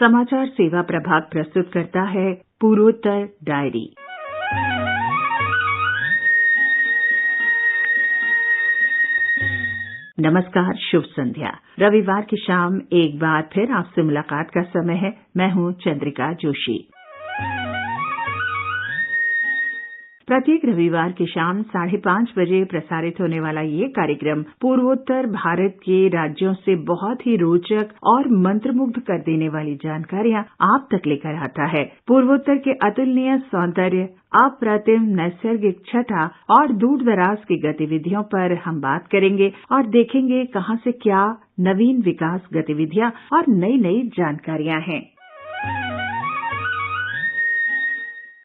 समाचार सेवा प्रभाग प्रस्तुत करता है पूर्वोत्तर डायरी। नमस्कार, शुभ संध्या। रविवार की शाम एक बार फिर आपसे मुलाकात का समय है। मैं हूं चंद्रिका जोशी। प्रत्येक रविवार की शाम 5:30 बजे प्रसारित होने वाला ये कार्यक्रम पूर्वोत्तर भारत के राज्यों से बहुत ही रोचक और मंत्रमुग्ध कर देने वाली जानकारियां आप तक लेकर आता है। पूर्वोत्तर के अतुलनीय सौंदर्य, अप्रतिम नैसर्गिक छटा और दूर दराज की गतिविधियों पर हम बात करेंगे और देखेंगे कहां से क्या नवीन विकास गतिविधियां और नई नई जानकारियां हैं।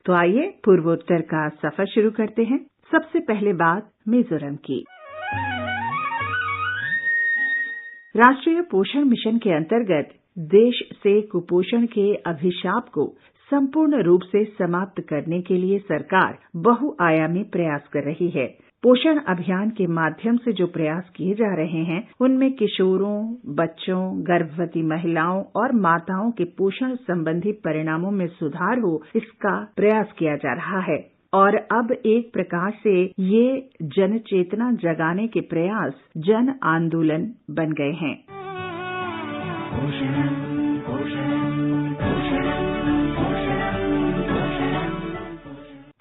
तो आइए पूर्वोत्तर का सफर शुरू करते हैं। सबसे पहले बात मिजोरम की। राष्ट्रीय पोषण मिशन के अंतर्गत देश से कुपोषण के अभिशाप को संपूर्ण रूप से समाप्त करने के लिए सरकार बहुआयामी प्रयास कर रही है। पोषण अभियान के माध्यम से जो प्रयास किए जा रहे हैं, उनमें किशोरों, बच्चों, गर्भवती महिलाओं और माताओं के पोषण संबंधी परिणामों में सुधार हो, इसका प्रयास किया जा रहा है। और अब एक प्रकार से ये जन चेतना जगाने के प्रयास जन आंदोलन बन गए हैं।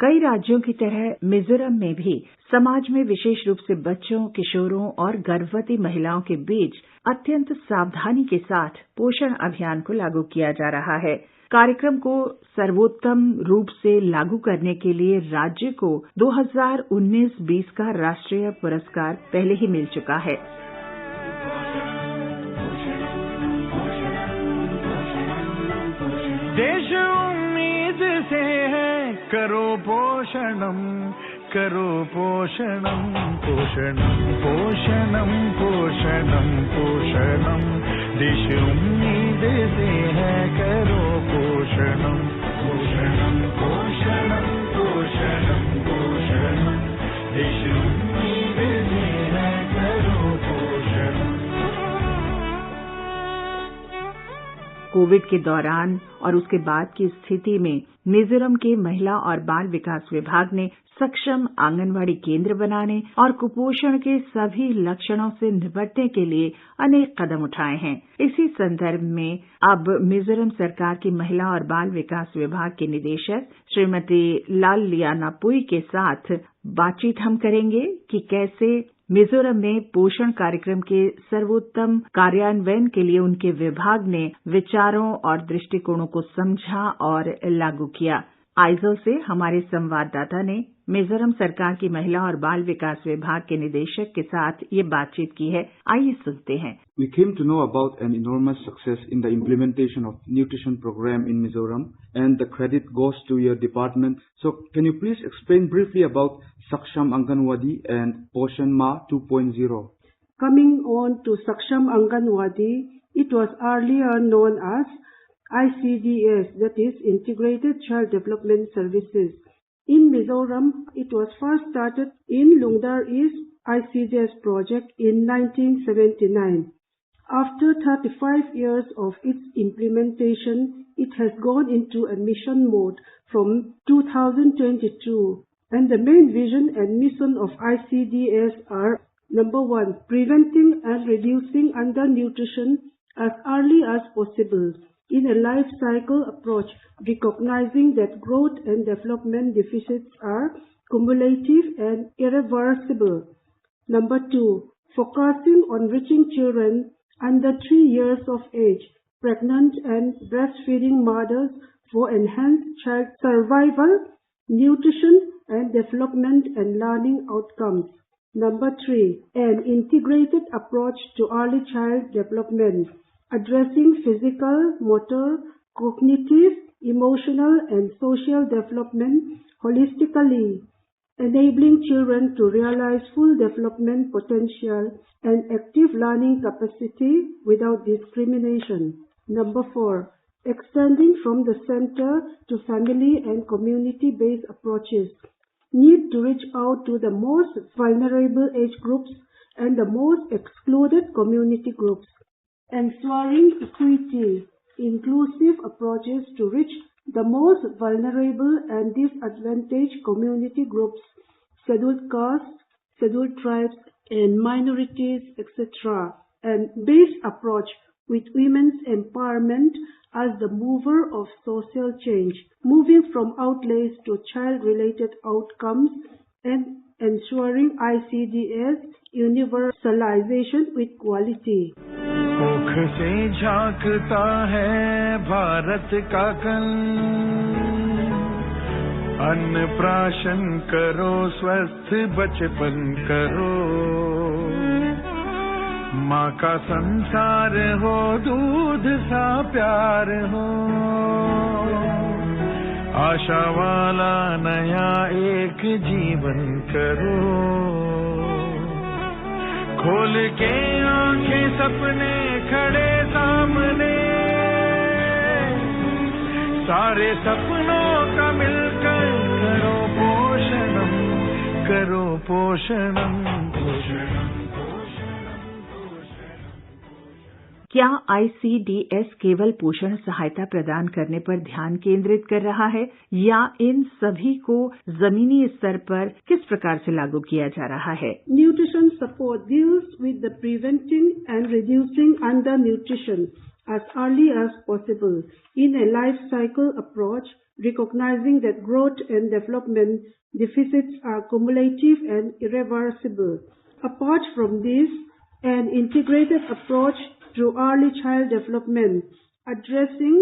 कई राज्यों की तरह मिजोरम में भी समाज में विशेष रूप से बच्चों, किशोरों और गर्भवती महिलाओं के बीच अत्यंत सावधानी के साथ पोषण अभियान को लागू किया जा रहा है। कार्यक्रम को सर्वोत्तम रूप से लागू करने के लिए राज्य को 2019-20 का राष्ट्रीय पुरस्कार पहले ही मिल चुका है। देश उम्मीद से है, करो पोषणम, करो पोषणम, पोषणम, पोषणम, पोषणम, पोषणम। देश उम्मीद से है, करो पोषणम, पोषणम, पोषणम, पोषणम, पोषणम। देश उम्मीद से है, करो पोषणम। कोविड के दौरान और उसके बाद की स्थिति में मिजोरम के महिला और बाल विकास विभाग ने सक्षम आंगनवाड़ी केंद्र बनाने और कुपोषण के सभी लक्षणों से निपटने के लिए अनेक कदम उठाए हैं। इसी संदर्भ में अब मिजोरम सरकार की महिला और बाल विकास विभाग के निदेशक श्रीमती लाल लियानापुई के साथ बातचीत हम करेंगे कि कैसे मिजोरम में पोषण कार्यक्रम के सर्वोत्तम कार्यान्वयन के लिए उनके विभाग ने विचारों और दृष्टिकोणों को समझा और लागू किया। आइजोल से हमारे संवाददाता ने मिजोरम सरकार की महिला और बाल विकास विभाग के निदेशक के साथ ये बातचीत की है। आइए सुनते हैं। We came to know about an enormous success in the implementation of nutrition program in Mizoram, and the credit goes to your department. So, can you please explain briefly about Saksham Anganwadi and Poshan Ma 2.0? Coming on to Saksham Anganwadi, it was earlier known as ICDS, that is Integrated Child Development Services. In Mizoram, it was first started in Lungdar East ICDS project in 1979. After 35 years of its implementation, it has gone into a mission mode from 2022. And the main vision and mission of ICDS are: number 1, preventing and reducing undernutrition as early as possible in a life cycle approach, recognizing that growth and development deficits are cumulative and irreversible. Number 2, focusing on reaching children under 3 years of age, pregnant and breastfeeding mothers for enhanced child survival, nutrition and development and learning outcomes. Number 3, an integrated approach to early child development, addressing physical, motor, cognitive, emotional and social development holistically, enabling children to realize full development potential and active learning capacity without discrimination. Number 4, extending from the center to family and community-based approaches, need to reach out to the most vulnerable age groups and the most excluded community groups. Ensuring equity inclusive approaches to reach the most vulnerable and disadvantaged community groups, scheduled castes, scheduled tribes, and minorities, etc., and based approach with women's empowerment as the mover of social change, moving from outlays to child-related outcomes and ensuring ICDS universalization with quality. मुख से झांकता है भारत का कल, अन्न प्राशन करो, स्वस्थ बचपन करो, माँ का संसार हो, दूध सा प्यार हो, आशा वाला नया एक जीवन करो, खोल के आंखें सपने खड़े सामने, सारे सपनों का मिलकर करो पोषणम, करो पोषणम, पोषणम। क्या ICDS केवल पोषण सहायता प्रदान करने पर ध्यान केंद्रित कर रहा है या इन सभी को जमीनी स्तर पर किस प्रकार से लागू किया जा रहा है? Nutrition support deals with the preventing and reducing undernutrition as early as possible in a life cycle approach, recognizing that growth and development deficits are cumulative and irreversible. Apart from this, an integrated approach through early child development, addressing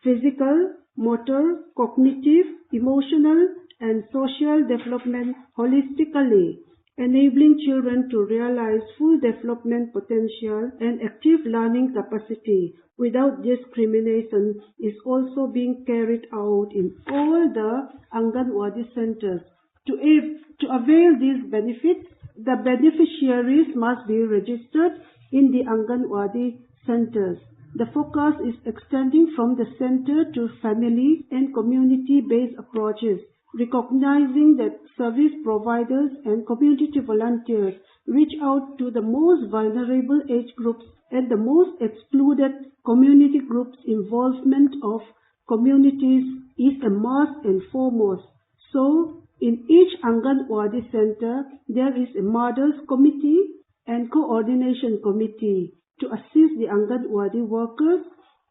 physical, motor, cognitive, emotional, and social development holistically, enabling children to realize full development potential and active learning capacity without discrimination is also being carried out in all the Anganwadi centers. To avail these benefits, the beneficiaries must be registered in the Anganwadi centers. The focus is extending from the center to family and community-based approaches, recognizing that service providers and community volunteers reach out to the most vulnerable age groups and the most excluded community groups. Involvement of communities is a must and foremost. So, in each Anganwadi center, there is a mothers committee and coordination committee to assist the Anganwadi workers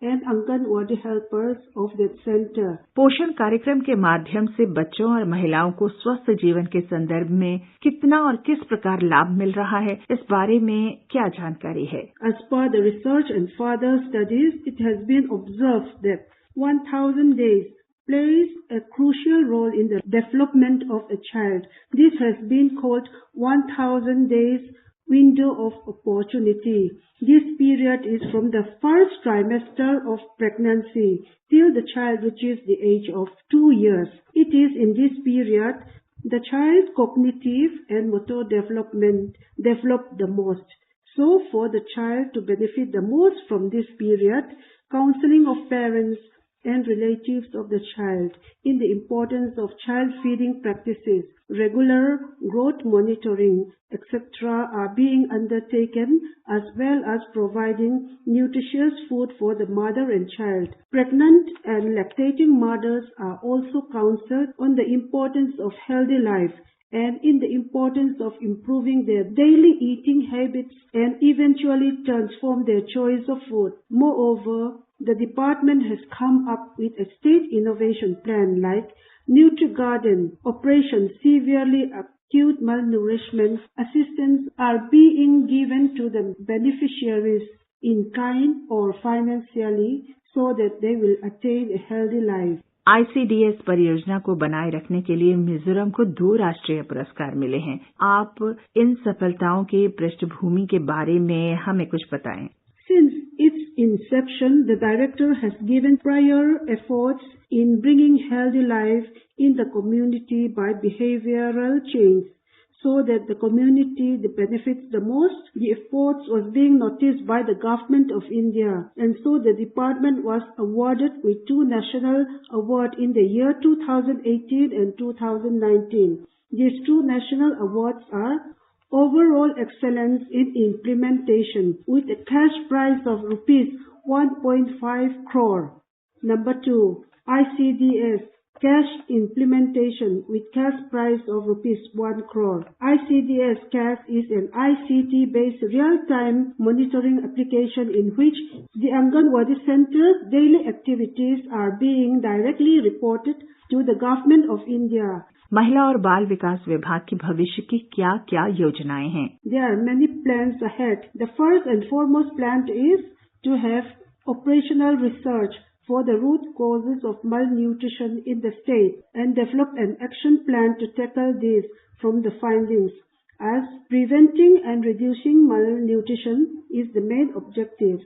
and Anganwadi helpers of that center. पोषण कार्यक्रम के माध्यम से बच्चों और महिलाओं को स्वस्थ जीवन के संदर्भ में कितना और किस प्रकार लाभ मिल रहा है, इस बारे में क्या जानकारी है? As per the research and further studies, it has been observed that 1000 days plays a crucial role in the development of a child. This has been called 1000 days window of opportunity. This period is from the first trimester of pregnancy till the child reaches the age of 2 years. It is in this period the child's cognitive and motor development develop the most. So for the child to benefit the most from this period, counseling of parents and relatives of the child in the importance of child feeding practices, regular growth monitoring, etc. are being undertaken, as well as providing nutritious food for the mother and child. Pregnant and lactating mothers are also counseled on the importance of healthy life and in the importance of improving their daily eating habits and eventually transform their choice of food. Moreover, the department has come up with a state innovation plan like Nutri-Garden, Operation Severely Acute Malnourishment. Assistance are being given to the beneficiaries in kind or financially so that they will attain a healthy life. ICDS परियोजना को बनाए रखने के लिए मिजोरम को 2 राष्ट्रीय पुरस्कार मिले हैं। आप इन सफलताओं के पृष्ठभूमि के बारे में हमें कुछ बताएं। Since its inception, the director has given prior efforts in bringing healthy life in the community by behavioral change, so that the community benefits the most. The efforts was being noticed by the government of India, and so the department was awarded with 2 national awards in the year 2018 and 2019. These 2 national awards are Overall Excellence in Implementation with a cash prize of rupees 1.5 crore. Number 2, ICDS, cash implementation with cash price of rupees 1 crore. ICDS cash is an ICT-based real-time monitoring application in which the Anganwadi Center's daily activities are being directly reported to the Government of India. महिला और बाल विकास विभाग की भविष्य की क्या क्या योजनाएं हैं? There are many plans ahead. The first and foremost plan is to have operational research for the root causes of malnutrition in the state and develop an action plan to tackle this from the findings, as preventing and reducing malnutrition is the main objective.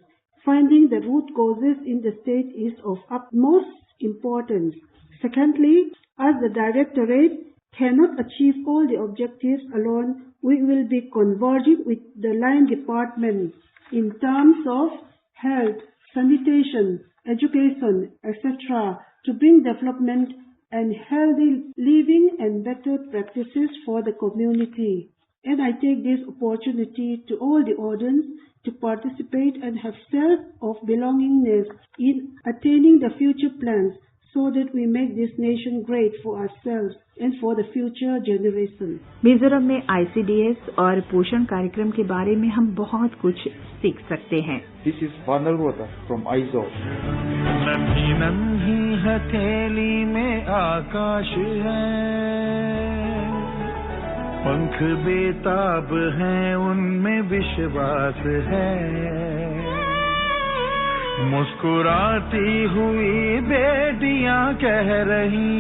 Finding the root causes in the state is of utmost importance. Secondly, as the Directorate cannot achieve all the objectives alone, we will be converging with the line department in terms of health, sanitation, education, etc. to bring development and healthy living and better practices for the community. And I take this opportunity to all the audience to participate and have sense of belongingness in attaining the future plans, so that we make this nation great for ourselves and for the future generation. Mizoram में ICDS और पोषण कार्यक्रम के बारे में हम बहुत कुछ सीख सकते हैं. This is Vanalwata from ISO. नन्ही नन्ही हथेली में आकाश है, पंख बेताब हैं उनमें विश्वास है, मुस्कुराती हुई बेटियां कह रही,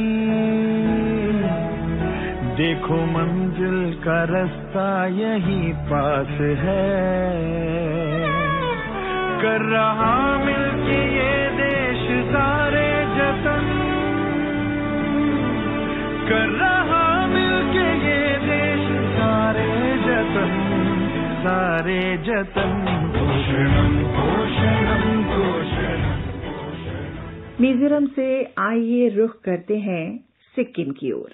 देखो मंजिल का रास्ता यहीं पास है, कर रहा मिलके ये देश सारे जतन, कर रहा मिलके ये देश सारे जतन, सारे जतन. पोषणम पोषणम पोषणम. मिजोरम से आइए रुख करते हैं सिक्किम की ओर.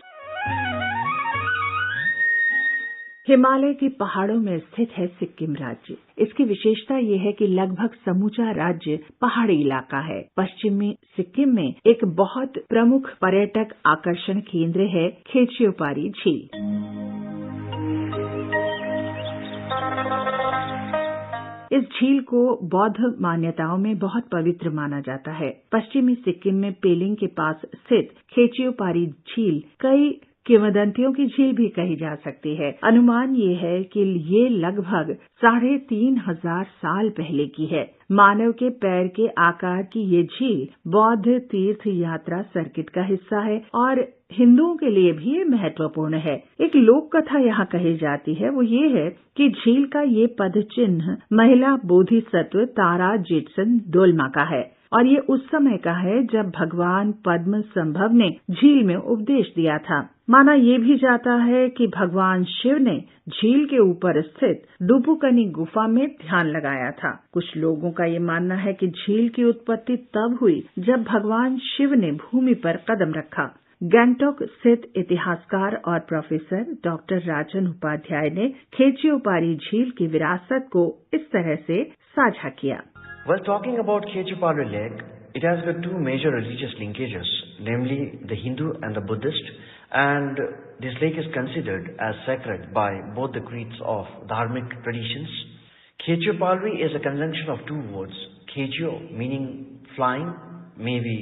हिमालय के पहाड़ों में स्थित है सिक्किम राज्य. इसकी विशेषता यह है कि लगभग समूचा राज्य पहाड़ी इलाका है. पश्चिमी सिक्किम में एक बहुत प्रमुख पर्यटक आकर्षण केंद्र है खेचियोपारी झील. इस झील को बौद्ध मान्यताओं में बहुत पवित्र माना जाता है. पश्चिमी सिक्किम में पेलिंग के पास स्थित खेचियोपारी झील कई किंवदंतियों की झील भी कही जा सकती है. अनुमान ये है कि ये लगभग 3,500 साल पहले की है. मानव के पैर के आकार की ये झील बौद्ध तीर्थ यात्रा सर्किट का हिस्सा है और हिंदुओं के लिए भी ये महत्वपूर्ण है. एक लोक कथा यहाँ कही जाती है, वो ये है कि झील का ये पद चिन्ह महिला बोधिसत्व तारा जेटसन डोलमा का है और ये उस समय का है जब भगवान पद्म संभव ने झील में उपदेश दिया था. माना ये भी जाता है कि भगवान शिव ने झील के ऊपर स्थित डुपुकनी गुफा में ध्यान लगाया था. कुछ लोगों का ये मानना है कि झील की उत्पत्ति तब हुई जब भगवान शिव ने भूमि पर कदम रखा. गैंगटॉक स्थित इतिहासकार और प्रोफेसर डॉक्टर राजन उपाध्याय ने खेचियोपारी झील की विरासत को इस तरह से साझा किया. While talking about Khechupari Lake, it has got two major religious linkages, namely the Hindu and the Buddhist, and this lake is considered as sacred by both the creeds of dharmic traditions. Khechupari is a conjunction of two words, Khechio meaning flying, maybe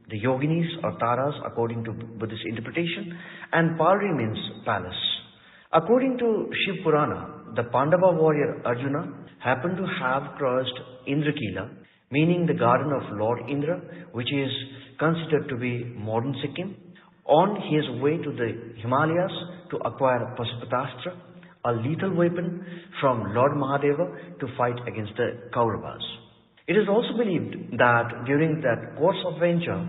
the yoginis or taras according to Buddhist interpretation, and Palri means palace. According to Shiv Purana, the Pandava warrior Arjuna happened to have crossed Indrakila, meaning the garden of Lord Indra, which is considered to be modern Sikkim, on his way to the Himalayas to acquire Pasupatastra, a lethal weapon from Lord Mahadeva to fight against the Kauravas. It is also believed that during that course of venture,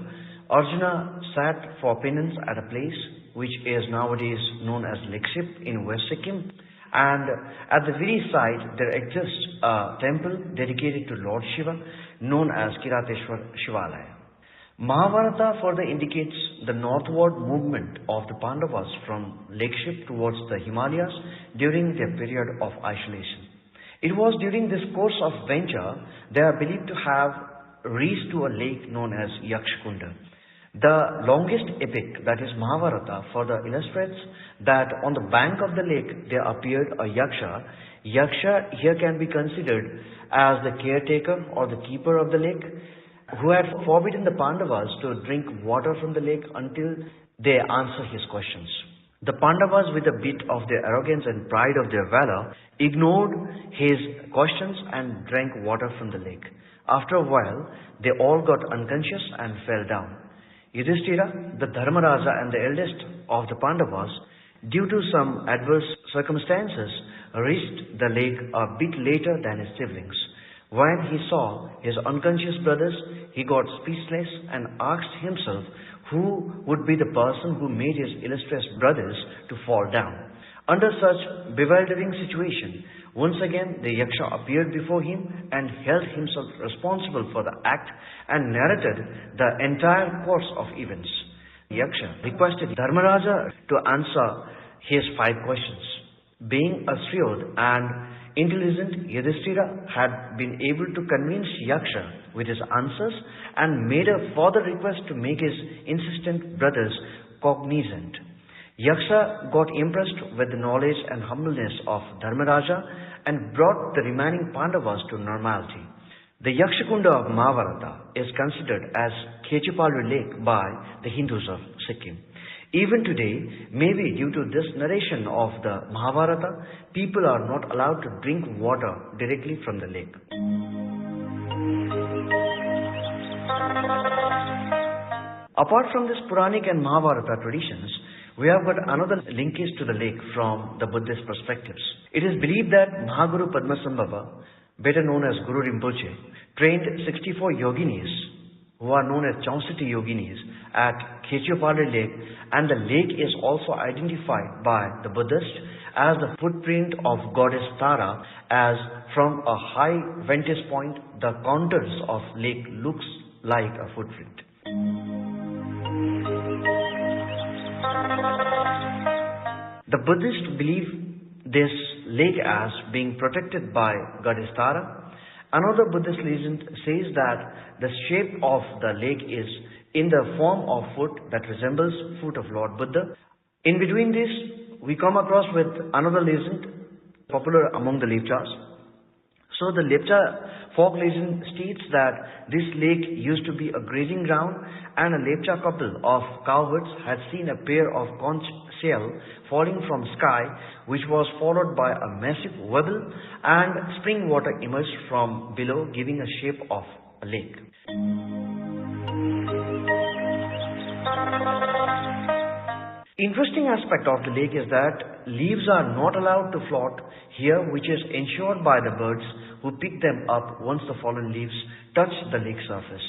Arjuna sat for penance at a place which is nowadays known as Lekship in West Sikkim, and at the very site there exists a temple dedicated to Lord Shiva known as Kirateshwar Shivalaya. Mahabharata further indicates the northward movement of the Pandavas from Lekship towards the Himalayas during their period of isolation. It was during this course of venture they are believed to have reached to a lake known as Yakshakunda. The longest epic, that is Mahabharata, further illustrates that on the bank of the lake there appeared a Yaksha. Yaksha here can be considered as the caretaker or the keeper of the lake, who had forbidden the Pandavas to drink water from the lake until they answer his questions. The Pandavas, with a bit of their arrogance and pride of their valor, ignored his questions and drank water from the lake. After a while, they all got unconscious and fell down. Yudhishthira, the Dharmaraja and the eldest of the Pandavas, due to some adverse circumstances, reached the lake a bit later than his siblings. When he saw his unconscious brothers, he got speechless and asked himself who would be the person who made his illustrious brothers to fall down. Under such bewildering situation, once again the Yaksha appeared before him and held himself responsible for the act and narrated the entire course of events. The Yaksha requested Dharmaraja to answer his 5 questions. Being a shrewd and intelligent, Yudhishthira had been able to convince Yaksha with his answers and made a further request to make his insistent brothers cognizant. Yaksha got impressed with the knowledge and humbleness of Dharmaraja and brought the remaining Pandavas to normality. The Yakshakunda of Mahabharata is considered as Khechipalu Lake by the Hindus of Sikkim. Even today, maybe due to this narration of the Mahabharata, people are not allowed to drink water directly from the lake. Apart from this Puranic and Mahabharata traditions, we have got another linkage to the lake from the Buddhist perspectives. It is believed that Mahaguru Padmasambhava, better known as Guru Rinpoche, trained 64 yoginis, who are known as Chaunsiti yoginis, at Khechipalu Lake, and the lake is also identified by the Buddhists as the footprint of goddess Tara, as from a high vantage point the contours of lake looks like a footprint. The Buddhists believe this lake as being protected by goddess Tara. Another Buddhist legend says that the shape of the lake is in the form of foot that resembles foot of Lord Buddha. In between this, we come across with another legend popular among the Lepchas. So the Lepcha folk legend states that this lake used to be a grazing ground, and a Lepcha couple of cowherds had seen a pair of conch shell falling from sky, which was followed by a massive webble, and spring water emerged from below, giving a shape of a lake. Interesting aspect of the lake is that leaves are not allowed to float here, which is ensured by the birds who pick them up once the fallen leaves touch the lake surface.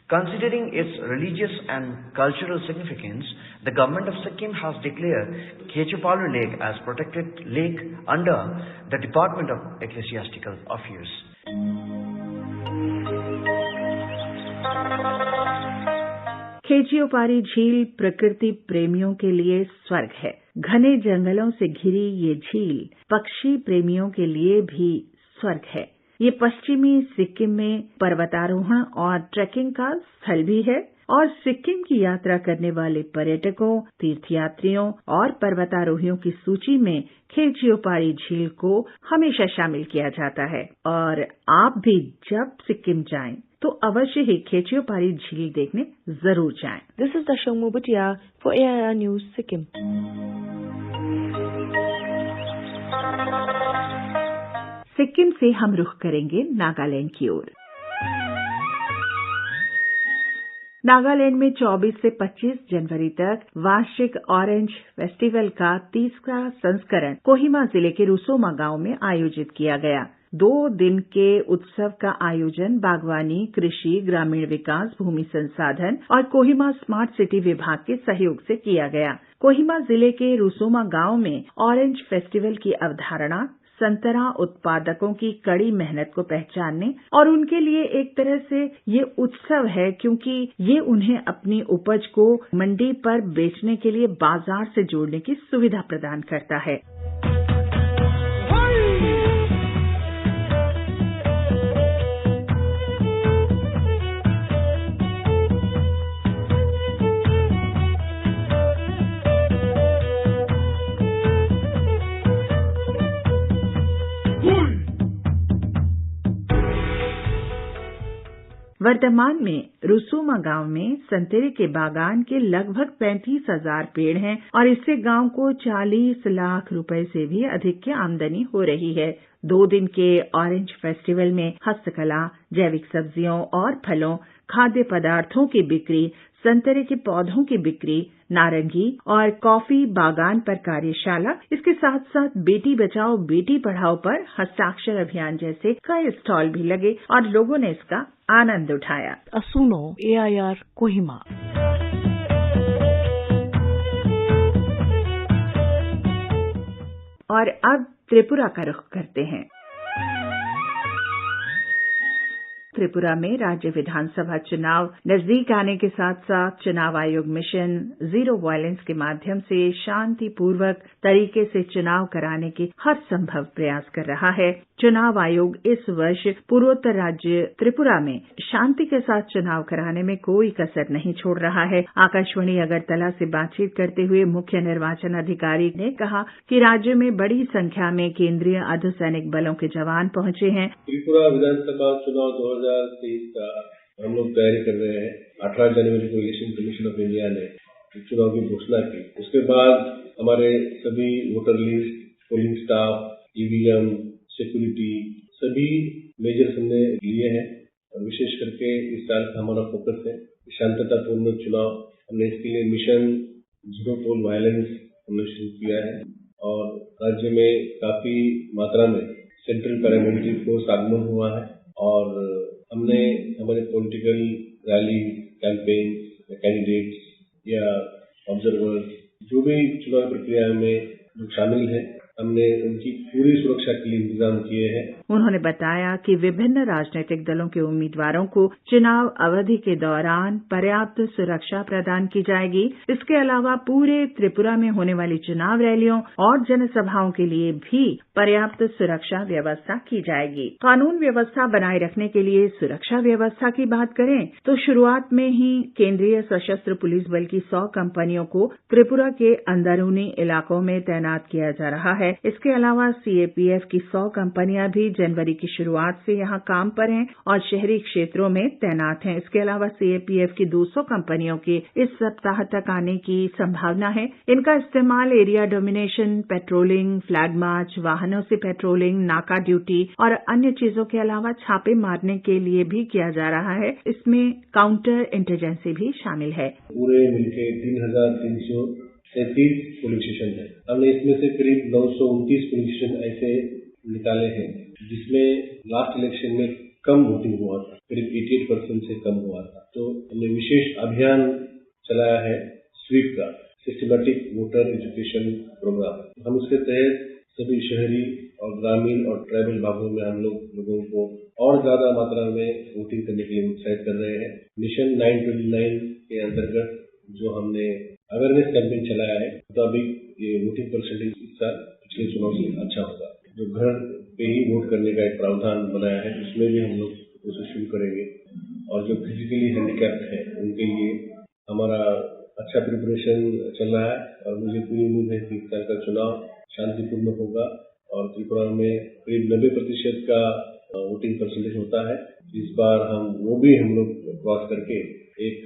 Considering its religious and cultural significance, the government of Sikkim has declared Khechipalu Lake as protected lake under the Department of Ecclesiastical Affairs. खेचियोपारी झील प्रकृति प्रेमियों के लिए स्वर्ग है। घने जंगलों से घिरी ये झील पक्षी प्रेमियों के लिए भी स्वर्ग है। ये पश्चिमी सिक्किम में पर्वतारोहण और ट्रैकिंग का स्थल भी है और सिक्किम की यात्रा करने वाले पर्यटकों, तीर्थयात्रियों और पर्वतारोहियों की सूची में खेचियोपारी झील को हमेशा शामिल किया जाता है। और आप भी जब सिक्किम जाएं तो अवश्य ही खेचियोपारी झील देखने जरूर जाएं। This is Dashangmu Bhatia for AIR News Sikkim. Sikkim से हम रुख करेंगे नागालैंड की ओर। नागालैंड में 24 से 25 जनवरी तक वार्षिक ऑरेंज फेस्टिवल का 30वां संस्करण कोहिमा जिले के रुसोमा गांव में आयोजित किया गया। 2 दिन के उत्सव का आयोजन बागवानी, कृषि, ग्रामीण विकास, भूमि संसाधन और कोहिमा स्मार्ट सिटी विभाग के सहयोग से किया गया। कोहिमा जिले के रुसोमा गांव में ऑरेंज फेस्टिवल की अवधारणा संतरा उत्पादकों की कड़ी मेहनत को पहचानने और उनके लिए एक तरह से ये उत्सव है, क्योंकि ये उन्हें अपनी उपज को मंडी पर बेचने के लिए बाजार से जोड़ने की सुविधा प्रदान करता है। वर्तमान में रुसुमा गांव में संतरे के बागान के लगभग 35,000 पेड़ हैं और इससे गांव को 40 लाख रुपए से भी अधिक की आमदनी हो रही है। 2 दिन के ऑरेंज फेस्टिवल में हस्तकला, जैविक सब्जियों और फलों, खाद्य पदार्थों की बिक्री, संतरे के पौधों की बिक्री, नारंगी और कॉफी बागान पर कार्यशाला, इसके साथ साथ बेटी बचाओ बेटी पढ़ाओ पर हस्ताक्षर अभियान जैसे कई स्टॉल भी लगे और लोगों ने इसका आनंद उठाया। सुनो AIR कोहिमा। और अब त्रिपुरा का रुख करते हैं। त्रिपुरा में राज्य विधानसभा चुनाव नजदीक आने के साथ साथ चुनाव आयोग मिशन जीरो वायलेंस के माध्यम से शांतिपूर्वक तरीके से चुनाव कराने के हर संभव प्रयास कर रहा है। चुनाव आयोग इस वर्ष पूर्वोत्तर राज्य त्रिपुरा में शांति के साथ चुनाव कराने में कोई कसर नहीं छोड़ रहा है। आकाशवाणी अगरतला से बातचीत करते हुए मुख्य निर्वाचन अधिकारी ने कहा कि राज्य में बड़ी संख्या में केंद्रीय अर्धसैनिक बलों के जवान पहुंचे हैं। त्रिपुरा विधानसभा चुनाव 2023 का हम लोग तैयारी कर रहे हैं। 18 जनवरी को इलेक्शन कमीशन ऑफ इंडिया ने चुनाव की घोषणा की। उसके बाद हमारे सभी voter list, polling staff, EVM, security, सभी मेजर्स हमने लिए हैं और विशेष करके इस साल का हमारा फोकस है शांततापूर्ण चुनाव। हमने इसके लिए मिशन जीरो टोल वायलेंस हमने शुरू किया है और राज्य में काफी मात्रा में सेंट्रल पैरामिलिट्री फोर्स आगमन हुआ है और हमने हमारे पॉलिटिकल रैली, कैंपेन, कैंडिडेट्स या ऑब्जर्वर्स जो भी चुनाव प्रक्रिया में लोग शामिल हैं, हमने उनकी पूरी सुरक्षा के लिए इंतजाम किए हैं। उन्होंने बताया कि विभिन्न राजनीतिक दलों के उम्मीदवारों को चुनाव अवधि के दौरान पर्याप्त सुरक्षा प्रदान की जाएगी। इसके अलावा पूरे त्रिपुरा में होने वाली चुनाव रैलियों और जनसभाओं के लिए भी पर्याप्त सुरक्षा व्यवस्था की जाएगी। कानून व्यवस्था बनाए रखने के लिए सुरक्षा व्यवस्था की बात करें तो शुरुआत में ही केंद्रीय सशस्त्र पुलिस बल की 100 कंपनियों को त्रिपुरा के अंदरूनी इलाकों में तैनात किया जा रहा है। इसके अलावा सीएपीएफ की 100 कंपनियां भी जनवरी की शुरुआत से यहां काम पर हैं और शहरी क्षेत्रों में तैनात हैं। इसके अलावा सीएपीएफ की 200 कंपनियों के इस सप्ताह तक आने की संभावना है। इनका इस्तेमाल area domination, patrolling, flag march, वाहनों से पेट्रोलिंग, नाका ड्यूटी और अन्य चीजों के अलावा छापे मारने के लिए भी किया जा रहा है। इसमें काउंटर इंटेलिजेंसी भी शामिल है। पूरे मिलकर 3,333 पुलिस स्टेशन है। हमने इसमें से करीब 929 पुलिस स्टेशन ऐसे निकाले हैं जिसमें लास्ट इलेक्शन में कम वोटिंग हुआ था, करीब 88% से कम हुआ था। तो हमने विशेष अभियान चलाया है स्वीप का, सिस्टमैटिक वोटर एजुकेशन प्रोग्राम। हम उसके तहत सभी शहरी और ग्रामीण और ट्राइबल भागों में हम लोगों को और ज्यादा मात्रा में वोटिंग करने के लिए उत्साहित कर रहे हैं। मिशन 929 के अंतर्गत जो हमने अवेयरनेस कैंपेन चलाया है, मुताबिक ये वोटिंग परसेंटेज इस साल पिछले चुनाव से अच्छा होगा। जो घर पे ही वोट करने का एक प्रावधान बनाया है, उसमें भी हम लोग उसे शुरू करेंगे और जो फिजिकली हैंडीकैप्ड है उनके लिए हमारा अच्छा प्रिपरेशन चल रहा है और मुझे पूरी उम्मीद है कि इस साल का चुनाव शांतिपूर्ण होगा और त्रिपुरा में करीब 90% का वोटिंग परसेंटेज होता है। इस बार हम लोग क्रॉस करके एक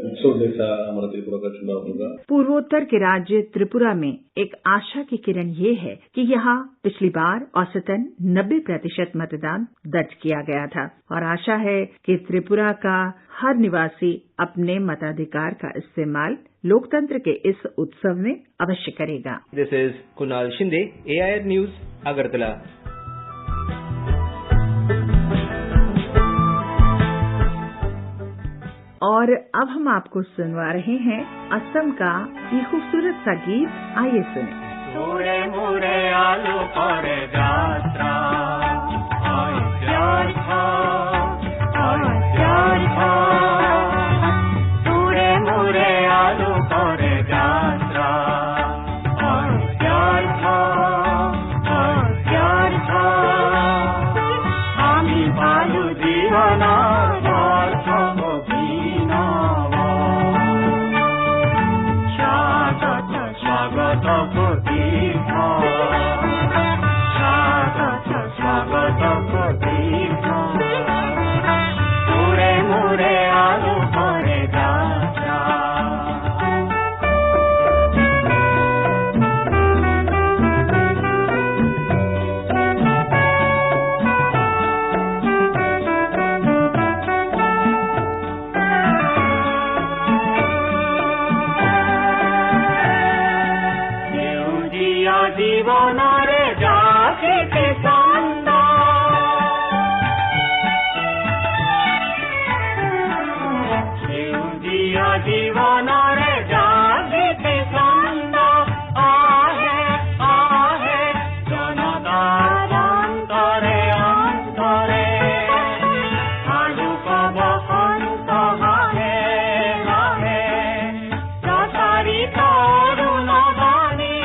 उत्सव जैसा हमारा त्रिपुरा का चुनाव होगा। पूर्वोत्तर के राज्य त्रिपुरा में एक आशा की किरण ये है कि यहाँ पिछली बार औसतन 90% मतदान दर्ज किया गया था और आशा है कि त्रिपुरा का हर निवासी अपने मताधिकार का इस्तेमाल लोकतंत्र के इस उत्सव में अवश्य करेगा। This is Kunal Shinde, AIR news, Agartala. और अब हम आपको सुनवा रहे हैं असम का ये खूबसूरत सा गीत, आइए सुने। मोरे मोरे आलू पर यात्रा, आई प्यार था, आई प्यार था। मोरे मोरे आलू पर यात्रा, आई प्यार था, आई प्यार था। आमी बालू दीवाना स्वागत को दीर्घ জীবনরে জাগিতে ছন্দ সেউজীয়া জীবনরে জাগিতে ছন্দ আহে আহে জনতার অন্তরে অন্তরে আলোক বসন্ত হাহে হাহে প্রসারিত অরুণবাণী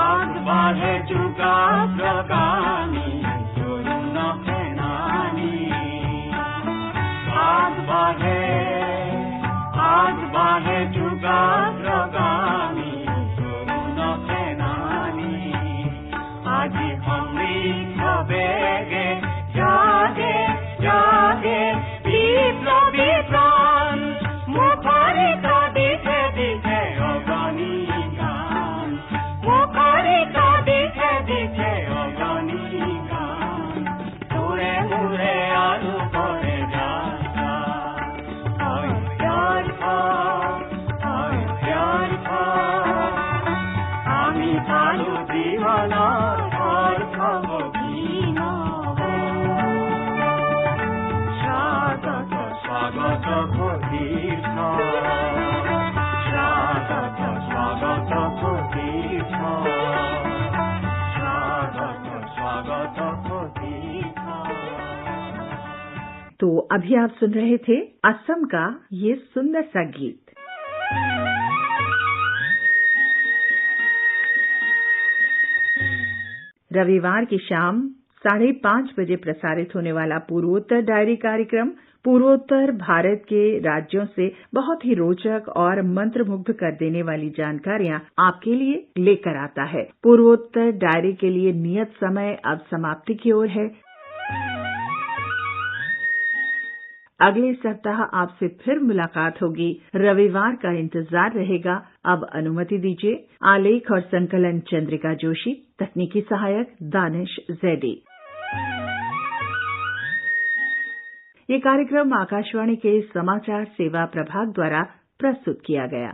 আগ বাঢ়ে যুগাগ্রগামী তরুণ সেনানী আগ বাঢ়ে যুগাগ্রগামী তরুণ সেনানী আজি সমৃদ্ধ বেগে জাগে জাগে বিপ্লবী প্রাণ মুখরিত দিশে দিশে অগণী গান মুখরিত দিশে দিশে অগণী গান মুরে মুরে আলু করে যাত্রা হয় প্যার আমি ভালো জীবন অর্থ স্বাগত স্বাগত প্রতীর্থ স্বাগত স্বাগত প্রতীর্থ স্বাগত স্বাগत प्रतीर्थ। तो अभी आप सुन रहे थे असम का ये सुंदर सा गीत। रविवार की शाम 5:30 बजे प्रसारित होने वाला पूर्वोत्तर डायरी कार्यक्रम पूर्वोत्तर भारत के राज्यों से बहुत ही रोचक और मंत्रमुग्ध कर देने वाली जानकारियां आपके लिए लेकर आता है। पूर्वोत्तर डायरी के लिए नियत समय अब समाप्ति की ओर है। अगले सप्ताह आपसे फिर मुलाकात होगी। रविवार का इंतजार रहेगा। अब अनुमति दीजिए। आलेख और संकलन चंद्रिका जोशी, तकनीकी सहायक दानिश जैदी। ये कार्यक्रम आकाशवाणी के समाचार सेवा प्रभाग द्वारा प्रस्तुत किया गया।